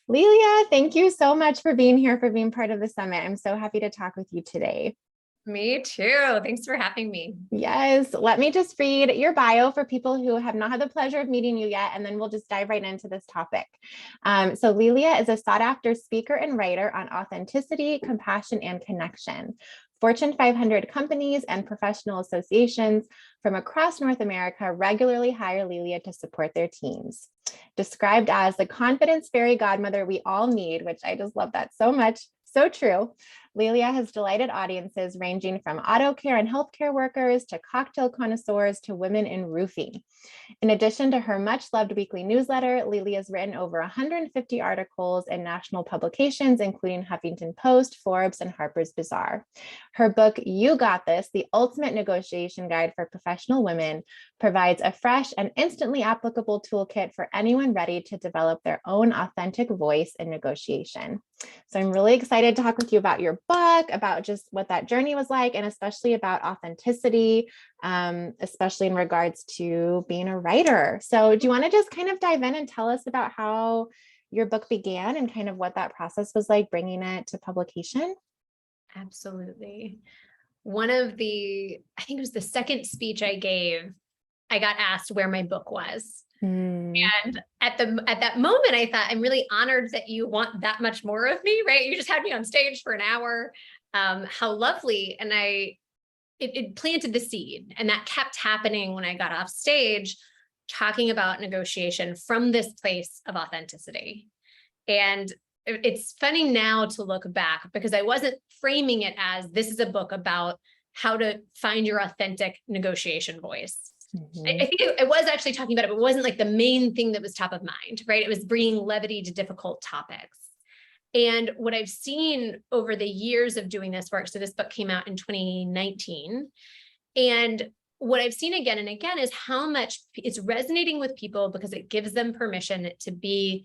Lelia, thank you so much for being here, for being part of the summit. I'm so happy to talk with you today. Me too. Thanks for having me. Yes, let me just read your bio for people who have not had the pleasure of meeting you yet, and then we'll just dive right into this topic. So Lelia is a sought-after speaker and writer on authenticity, compassion, and connection. Fortune 500 companies and professional associations from across North America regularly hire Lelia to support their teams. Described as the confidence fairy godmother we all need, which I just love that so much. So true. Lelia has delighted audiences ranging from auto care and healthcare workers to cocktail connoisseurs to women in roofing. In addition to her much-loved weekly newsletter, Lelia has written over 150 articles in national publications, including Huffington Post, Forbes, and Harper's Bazaar. Her book, You Got This, The Ultimate Negotiation Guide for Professional Women, provides a fresh and instantly applicable toolkit for anyone ready to develop their own authentic voice in negotiation. So I'm really excited to talk with you about your book, about just what that journey was like, and especially about authenticity, especially in regards to being a writer. So do you want to just kind of dive in and tell us about how your book began and kind of what that process was like bringing it to publication? Absolutely. I think it was the second speech I gave, I got asked where my book was. And at that moment, I thought, I'm really honored that you want that much more of me, right? You just had me on stage for an hour. How lovely. And it planted the seed, and that kept happening when I got off stage, talking about negotiation from this place of authenticity. And it's funny now to look back, because I wasn't framing it as this is a book about how to find your authentic negotiation voice. I think I was actually talking about it, but it wasn't like the main thing that was top of mind, right? It was bringing levity to difficult topics. And what I've seen over the years of doing this work, so this book came out in 2019, and what I've seen again and again is how much it's resonating with people because it gives them permission to be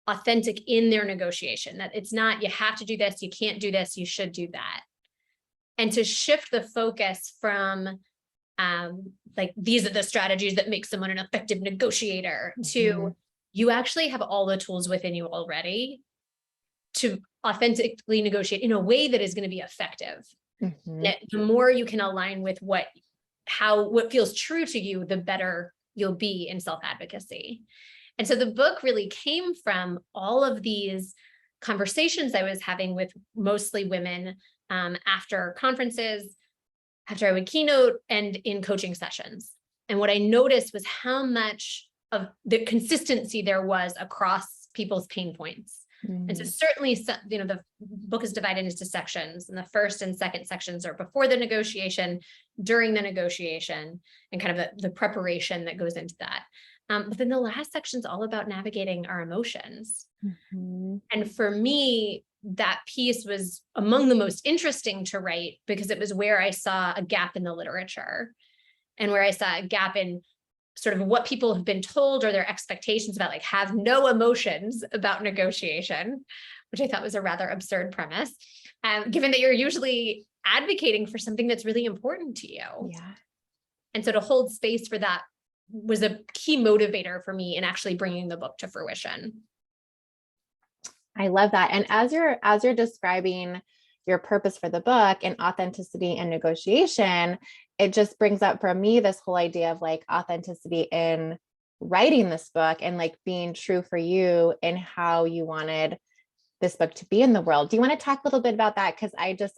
authentic in their negotiation, that it's not, you have to do this, you can't do this, you should do that. And to shift the focus from like, these are the strategies that make someone an effective negotiator, to you actually have all the tools within you already to authentically negotiate in a way that is going to be effective. The more you can align with what feels true to you, the better you'll be in self-advocacy. And so the book really came from all of these conversations I was having with mostly women after conferences, after I would keynote, and in coaching sessions. And what I noticed was how much of the consistency there was across people's pain points. And so certainly, the book is divided into sections, and the first and second sections are before the negotiation, during the negotiation, and kind of the preparation that goes into that. But then the last section is all about navigating our emotions. And for me, that piece was among the most interesting to write, because it was where I saw a gap in the literature, and where I saw a gap in sort of what people have been told or their expectations about, like, have no emotions about negotiation, which I thought was a rather absurd premise, given that you're usually advocating for something that's really important to you. Yeah. And so to hold space for that was a key motivator for me in actually bringing the book to fruition. I love that. And as you're describing your purpose for the book and authenticity and negotiation, it just brings up for me this whole idea of like authenticity in writing this book and like being true for you and how you wanted this book to be in the world. Do you want to talk a little bit about that? Because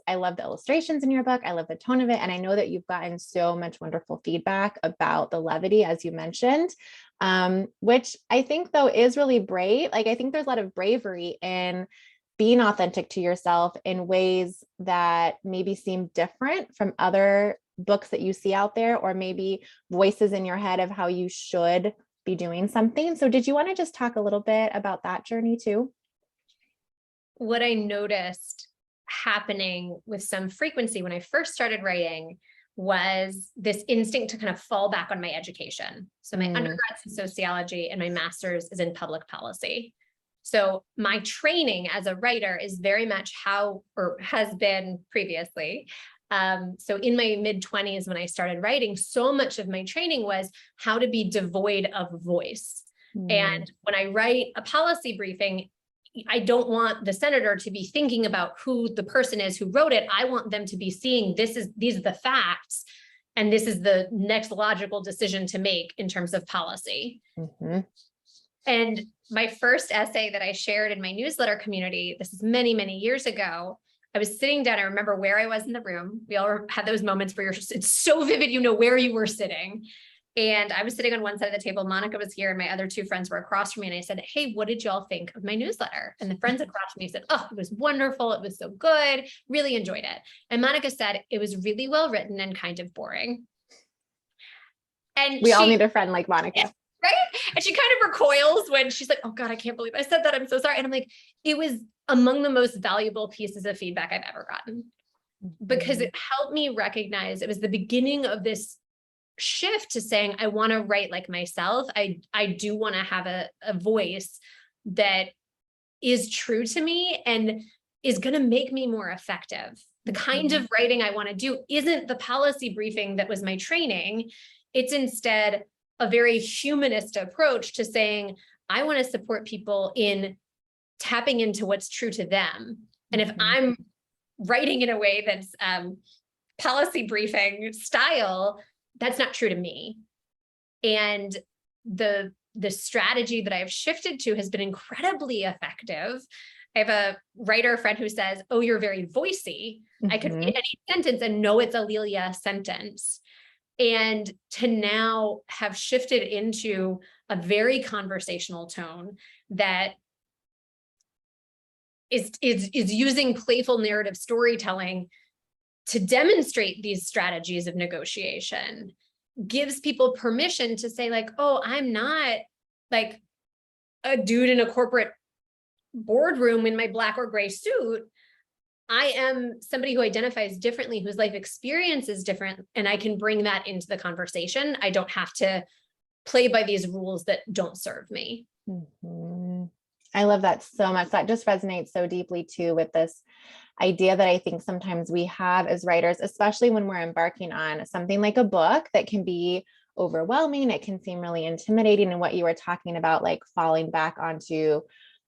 I love the illustrations in your book. I love the tone of it. And I know that you've gotten so much wonderful feedback about the levity, as you mentioned, which I think though is really brave. Like, I think there's a lot of bravery in being authentic to yourself in ways that maybe seem different from other books that you see out there, or maybe voices in your head of how you should be doing something. So did you want to just talk a little bit about that journey too? What I noticed happening with some frequency when I first started writing was this instinct to kind of fall back on my education. So my undergrad's in sociology and my master's is in public policy. So my training as a writer is very much has been previously. So in my mid-20s, when I started writing, so much of my training was how to be devoid of voice. And when I write a policy briefing, I don't want the senator to be thinking about who the person is who wrote it. I want them to be seeing these are the facts, and this is the next logical decision to make in terms of policy. Mm-hmm. And my first essay that I shared in my newsletter community, this is many, many years ago, I was sitting down. I remember where I was in the room. We all had those moments where it's so vivid, you know where you were sitting. And I was sitting on one side of the table. Monica was here and my other two friends were across from me. And I said, hey, what did y'all think of my newsletter? And the friends across from me said, oh, it was wonderful. It was so good. Really enjoyed it. And Monica said, it was really well written and kind of boring. And we all need a friend like Monica. Right? And she kind of recoils when she's like, oh God, I can't believe I said that. I'm so sorry. And I'm like, it was among the most valuable pieces of feedback I've ever gotten, because it helped me recognize it was the beginning of this shift to saying, I want to write like myself. I do want to have a voice that is true to me and is going to make me more effective. The kind of writing I want to do isn't the policy briefing that was my training. It's instead a very humanist approach to saying, I want to support people in tapping into what's true to them. And if I'm writing in a way that's policy briefing style, that's not true to me. And the strategy that I've shifted to has been incredibly effective. I have a writer friend who says, oh, you're very voicey. I could read any sentence and know it's a Lelia sentence. And to now have shifted into a very conversational tone that is using playful narrative storytelling to demonstrate these strategies of negotiation, gives people permission to say like, oh, I'm not like a dude in a corporate boardroom in my black or gray suit. I am somebody who identifies differently, whose life experience is different, and I can bring that into the conversation. I don't have to play by these rules that don't serve me. I love that so much. That just resonates so deeply too with this idea that I think sometimes we have as writers, especially when we're embarking on something like a book that can be overwhelming. It can seem really intimidating. And what you were talking about, like falling back onto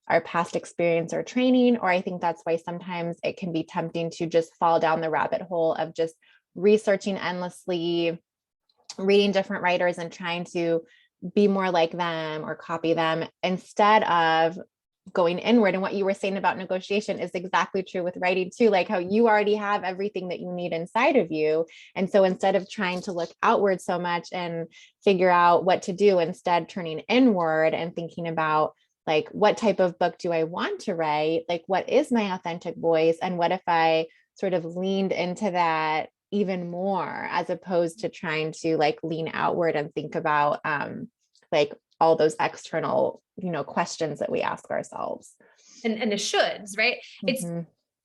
our past experience or training, or I think that's why sometimes it can be tempting to just fall down the rabbit hole of just researching endlessly, reading different writers and trying to be more like them or copy them instead of going inward. And what you were saying about negotiation is exactly true with writing too, like how you already have everything that you need inside of you. And so instead of trying to look outward so much and figure out what to do, instead turning inward and thinking about like, what type of book do I want to write? Like, what is my authentic voice? And what if I sort of leaned into that even more, as opposed to trying to like lean outward and think about like all those external, questions that we ask ourselves. And the shoulds, right? It's,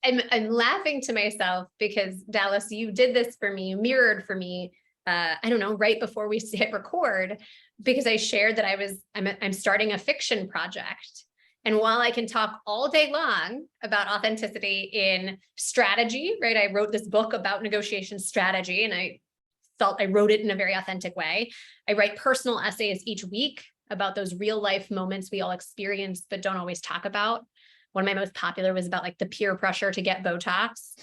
I'm laughing to myself because Dallas, you did this for me, you mirrored for me, I don't know, right before we hit record, because I shared that I'm starting a fiction project. And while I can talk all day long about authenticity in strategy, right? I wrote this book about negotiation strategy, and I felt I wrote it in a very authentic way. I write personal essays each week about those real life moments we all experience, but don't always talk about. One of my most popular was about like the peer pressure to get Botox.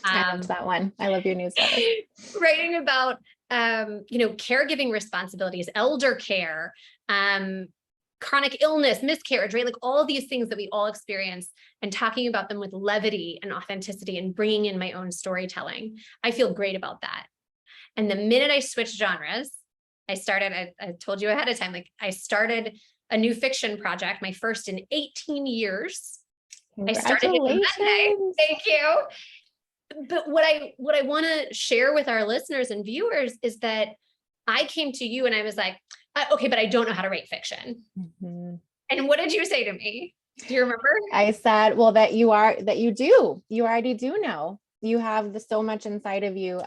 I loved that one. I love your newsletter. Writing about, caregiving responsibilities, elder care, chronic illness, miscarriage, right? Like all these things that we all experience, and talking about them with levity and authenticity and bringing in my own storytelling. I feel great about that. And the minute I switched genres, I told you ahead of time, like I started a new fiction project, my first in 18 years. I started it Monday. Thank you. But what I want to share with our listeners and viewers is that I came to you and I was like, okay, but I don't know how to write fiction. And what did you say to me? Do you remember? I said, well, you already do know. You have so much inside of you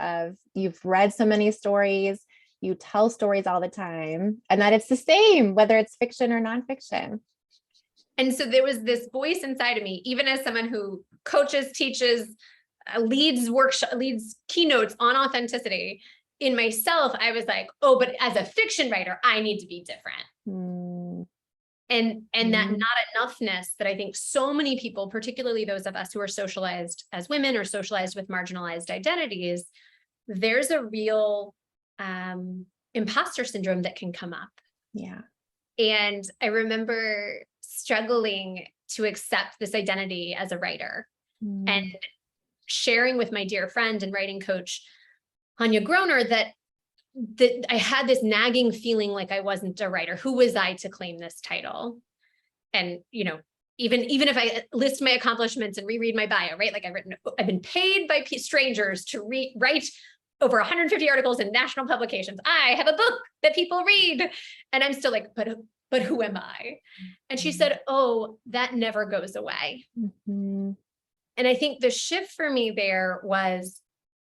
you've read so many stories, you tell stories all the time, and that it's the same, whether it's fiction or nonfiction. And so there was this voice inside of me, even as someone who coaches, teaches, leads keynotes on authenticity. In myself, I was like, oh, but as a fiction writer, I need to be different. And that not enoughness that I think so many people, particularly those of us who are socialized as women or socialized with marginalized identities, there's a real imposter syndrome that can come up. Yeah. And I remember struggling to accept this identity as a writer and sharing with my dear friend and writing coach, Anya Groner, that I had this nagging feeling like I wasn't a writer. Who was I to claim this title? And, you know, even if I list my accomplishments and reread my bio, right? Like I've been paid by strangers to write over 150 articles in national publications. I have a book that people read. And I'm still like, but who am I? And she said, oh, that never goes away. And I think the shift for me there was,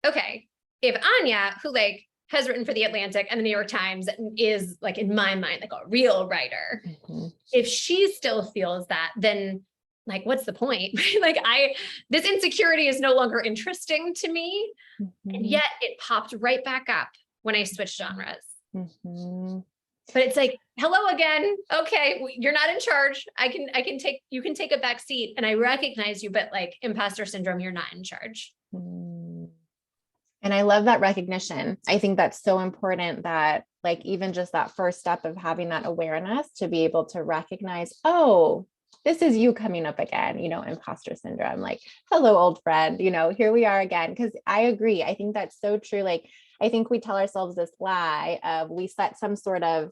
okay, if Anya, who like has written for the Atlantic and the New York Times, is like, in my mind, like a real writer, if she still feels that, then like, what's the point? Like this insecurity is no longer interesting to me. And yet it popped right back up when I switched genres. But it's like, hello again. Okay, you're not in charge. You can take a back seat and I recognize you, but like imposter syndrome, you're not in charge. And I love that recognition. I think that's so important, that like even just that first step of having that awareness to be able to recognize, oh, this is you coming up again, you know, imposter syndrome, like, hello, old friend, you know, here we are again. Because I agree. I think that's so true. Like, I think we tell ourselves this lie of, we set some sort of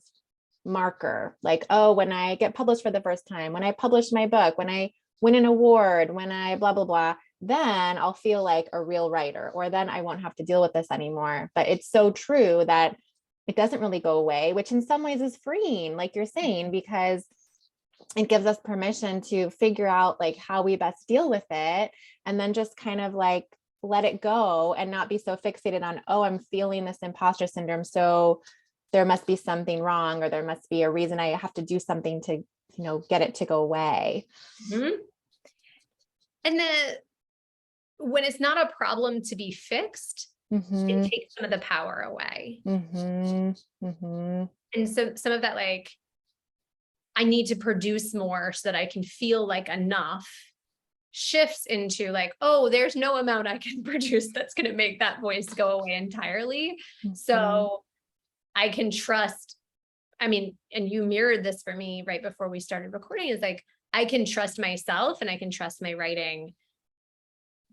marker, like, oh, when I get published for the first time, when I publish my book, when I win an award, when I blah, blah, blah, then I'll feel like a real writer, or then I won't have to deal with this anymore. But it's so true that it doesn't really go away, which in some ways is freeing, like you're saying, because it gives us permission to figure out like how we best deal with it, and then just kind of like let it go and not be so fixated on, oh, I'm feeling this imposter syndrome, so there must be something wrong, or there must be a reason I have to do something to, you know, get it to go away. And when it's not a problem to be fixed, it takes some of the power away. And so some of that, like, I need to produce more so that I can feel like enough, shifts into like, oh, there's no amount I can produce that's going to make that voice go away entirely. So I can trust, I mean, and you mirrored this for me right before we started recording, is like, I can trust myself and I can trust my writing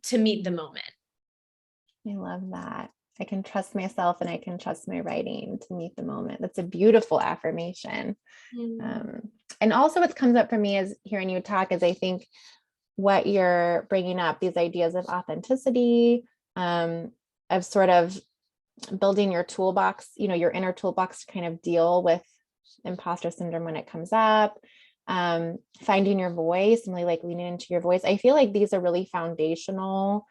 to meet the moment. I love that. I can trust myself and I can trust my writing to meet the moment. That's a beautiful affirmation. And also what comes up for me is hearing you talk is, I think what you're bringing up, these ideas of authenticity, of sort of building your toolbox, you know, your inner toolbox to kind of deal with imposter syndrome when it comes up, finding your voice and really like leaning into your voice. I feel like these are really foundational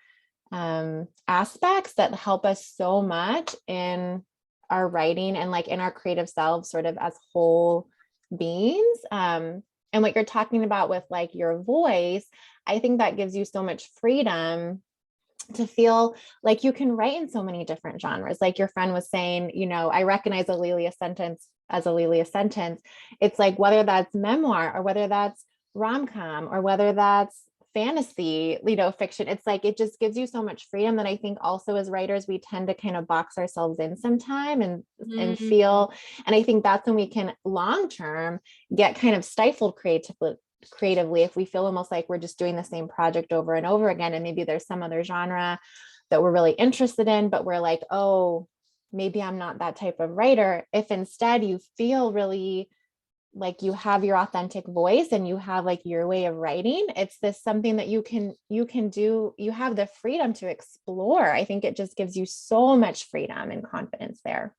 aspects that help us so much in our writing and like in our creative selves, sort of as whole beings. And what you're talking about with like your voice, I think that gives you so much freedom to feel like you can write in so many different genres. Like your friend was saying, you know, I recognize a Lelia sentence as a Lelia sentence. It's like, whether that's memoir or whether that's rom-com or whether that's fantasy, you know, fiction, it's like, it just gives you so much freedom that I think also as writers, we tend to kind of box ourselves in sometime and feel, and I think that's when we can long-term get kind of stifled creatively if we feel almost like we're just doing the same project over and over again. And maybe there's some other genre that we're really interested in, but we're like, oh, maybe I'm not that type of writer. If instead you feel really like you have your authentic voice and you have like your way of writing, it's this something that you can do, you have the freedom to explore. I think it just gives you so much freedom and confidence there.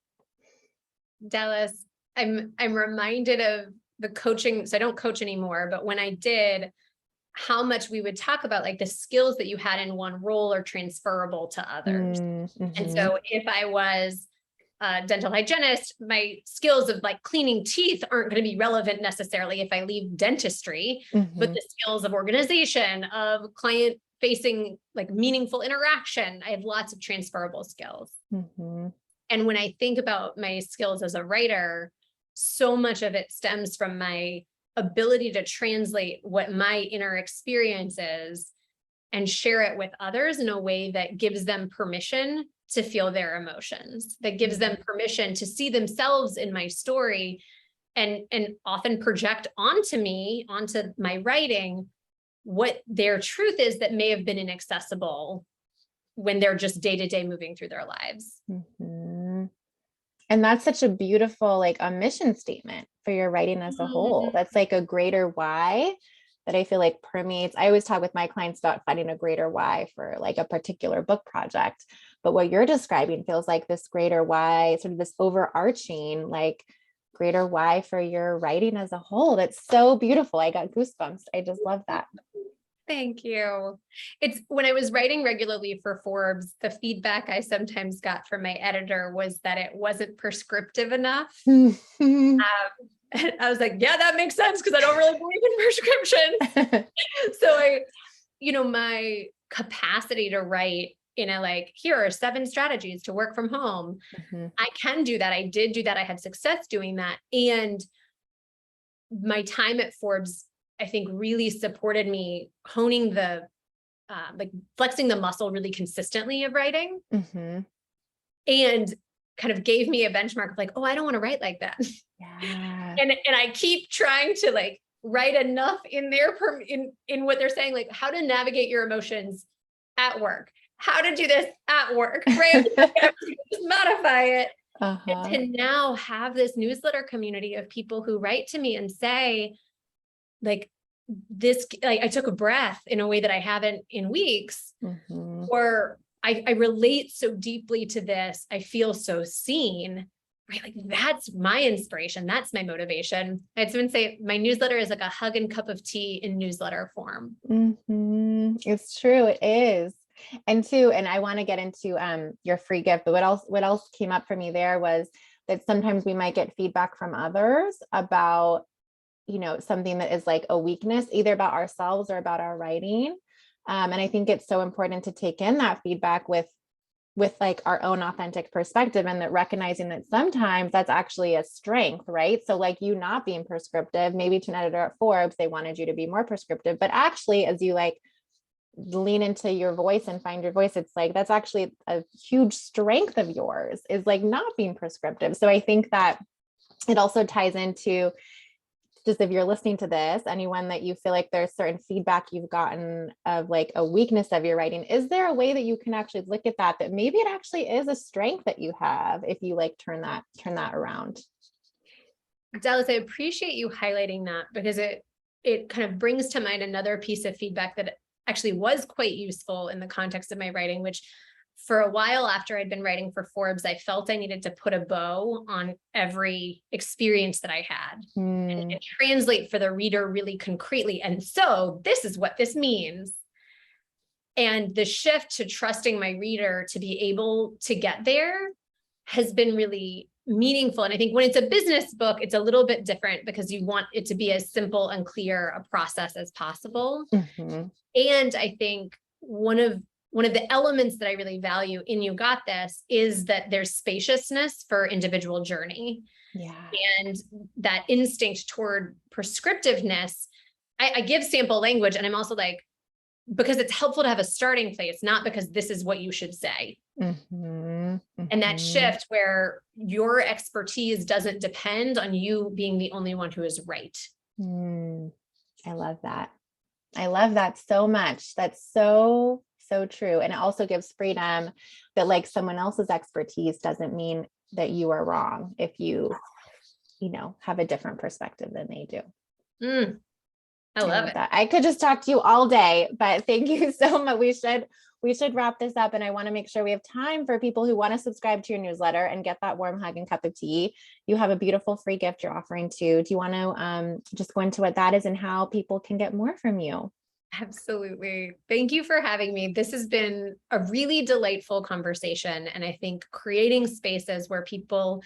Dallas, I'm reminded of the coaching. So I don't coach anymore, but when I did, how much we would talk about like the skills that you had in one role are transferable to others. And so if I was a dental hygienist, my skills of like cleaning teeth aren't going to be relevant necessarily if I leave dentistry, but the skills of organization, of client facing, like meaningful interaction, I have lots of transferable skills. And when I think about my skills as a writer, so much of it stems from my ability to translate what my inner experience is and share it with others in a way that gives them permission to feel their emotions, that gives them permission to see themselves in my story, and often project onto me, onto my writing, what their truth is that may have been inaccessible when they're just day to day moving through their lives. Mm-hmm. And that's such a beautiful, like, a mission statement for your writing as a whole. That's like a greater why that I feel like permeates. I always talk with my clients about finding a greater why for like a particular book project. But what you're describing feels like this greater why, sort of this overarching, like, greater why for your writing as a whole. That's so beautiful. I got goosebumps. I just love that. Thank you. It's when I was writing regularly for Forbes, the feedback I sometimes got from my editor was that it wasn't prescriptive enough. And I was like, yeah, that makes sense, because I don't really believe in prescriptions. So my capacity to write in a, like, here are 7 strategies to work from home. I can do that. I did do that. I had success doing that. And my time at Forbes, I think, really supported me honing the, like, flexing the muscle really consistently of writing, and kind of gave me a benchmark of like, oh, I don't want to write like that. Yeah. And I keep trying to, like, write enough in there in what they're saying, like how to navigate your emotions at work, how to do this at work, right? Just modify it. And to now have this newsletter community of people who write to me and say, like, this, like, I took a breath in a way that I haven't in weeks, or I relate so deeply to this. I feel so seen, right? Like, that's my inspiration. That's my motivation. I had someone say my newsletter is like a hug and cup of tea in newsletter form. It's true. It is. And I want to get into your free gift, but what else came up for me there was that sometimes we might get feedback from others about, something that is like a weakness, either about ourselves or about our writing. And I think it's so important to take in that feedback with like our own authentic perspective, and that recognizing that sometimes that's actually a strength, right? So like, you not being prescriptive, maybe to an editor at Forbes, they wanted you to be more prescriptive, but actually, as you like lean into your voice and find your voice, it's like, that's actually a huge strength of yours, is like not being prescriptive. So I think that it also ties into, just if you're listening to this, anyone that you feel like there's certain feedback you've gotten of like a weakness of your writing, is there a way that you can actually look at that maybe it actually is a strength that you have if you like turn that around? Dallas, I appreciate you highlighting that, because it kind of brings to mind another piece of feedback that actually was quite useful in the context of my writing, which for a while after I'd been writing for Forbes, I felt I needed to put a bow on every experience that I had and translate for the reader really concretely. And so this is what this means. And the shift to trusting my reader to be able to get there has been really meaningful. And I think when it's a business book, it's a little bit different, because you want it to be as simple and clear a process as possible. And I think one of the elements that I really value in You Got This is that there's spaciousness for individual journey. And that instinct toward prescriptiveness, I give sample language, and I'm also like, because it's helpful to have a starting place, not because this is what you should say. And that shift where your expertise doesn't depend on you being the only one who is right. I love that. I love that so much. That's so true. And it also gives freedom that like someone else's expertise doesn't mean that you are wrong if you have a different perspective than they do. I love it. I could just talk to you all day, but thank you so much. We should wrap this up, and I want to make sure we have time for people who want to subscribe to your newsletter and get that warm hug and cup of tea. You have a beautiful free gift you're offering too. Do you want to just go into what that is and how people can get more from you? Absolutely. Thank you for having me. This has been a really delightful conversation. And I think creating spaces where people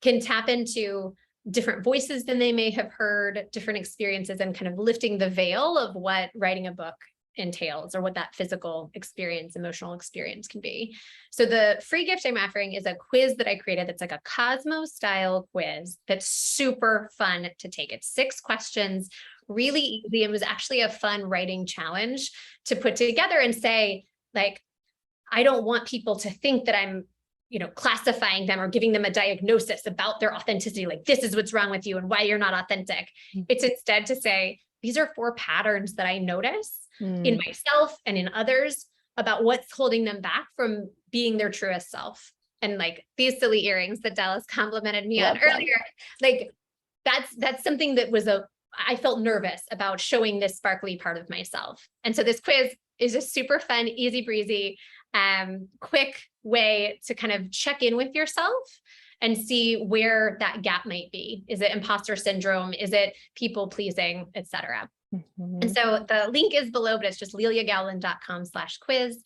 can tap into different voices than they may have heard, different experiences, and kind of lifting the veil of what writing a book entails or what that physical experience, emotional experience can be. So the free gift I'm offering is a quiz that I created that's like a Cosmo style quiz that's super fun to take. It's 6 questions, really easy. It was actually a fun writing challenge to put together and say, like, I don't want people to think that I'm, classifying them or giving them a diagnosis about their authenticity. Like, this is what's wrong with you and why you're not authentic. It's instead to say, these are 4 patterns that I notice in myself and in others about what's holding them back from being their truest self. And like these silly earrings that Dallas complimented me on earlier, like that's something that was I felt nervous about showing this sparkly part of myself. And so this quiz is a super fun, easy breezy, quick way to kind of check in with yourself and see where that gap might be. Is it imposter syndrome? Is it people pleasing, et cetera? And so the link is below, but it's just leliagowland.com/quiz.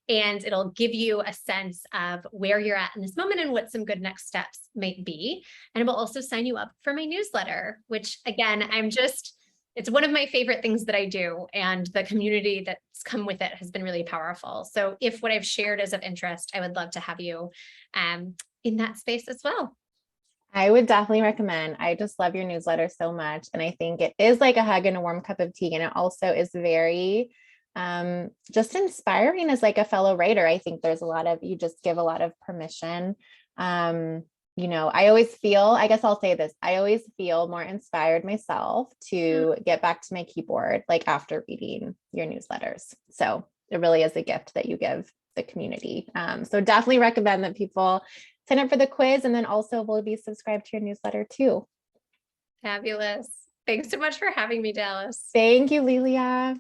And it'll give you a sense of where you're at in this moment and what some good next steps might be. And it will also sign you up for my newsletter, which again, it's one of my favorite things that I do. And the community that's come with it has been really powerful. So if what I've shared is of interest, I would love to have you in that space as well. I would definitely recommend. I just love your newsletter so much. And I think it is like a hug and a warm cup of tea. And it also is very just inspiring as like a fellow writer. I think there's you just give a lot of permission. I always feel, I guess I'll say this, I always feel more inspired myself to get back to my keyboard, like after reading your newsletters. So it really is a gift that you give the community. So definitely recommend that people sign up for the quiz, and then also will be subscribed to your newsletter too. Fabulous. Thanks so much for having me, Dallas. Thank you, Lelia.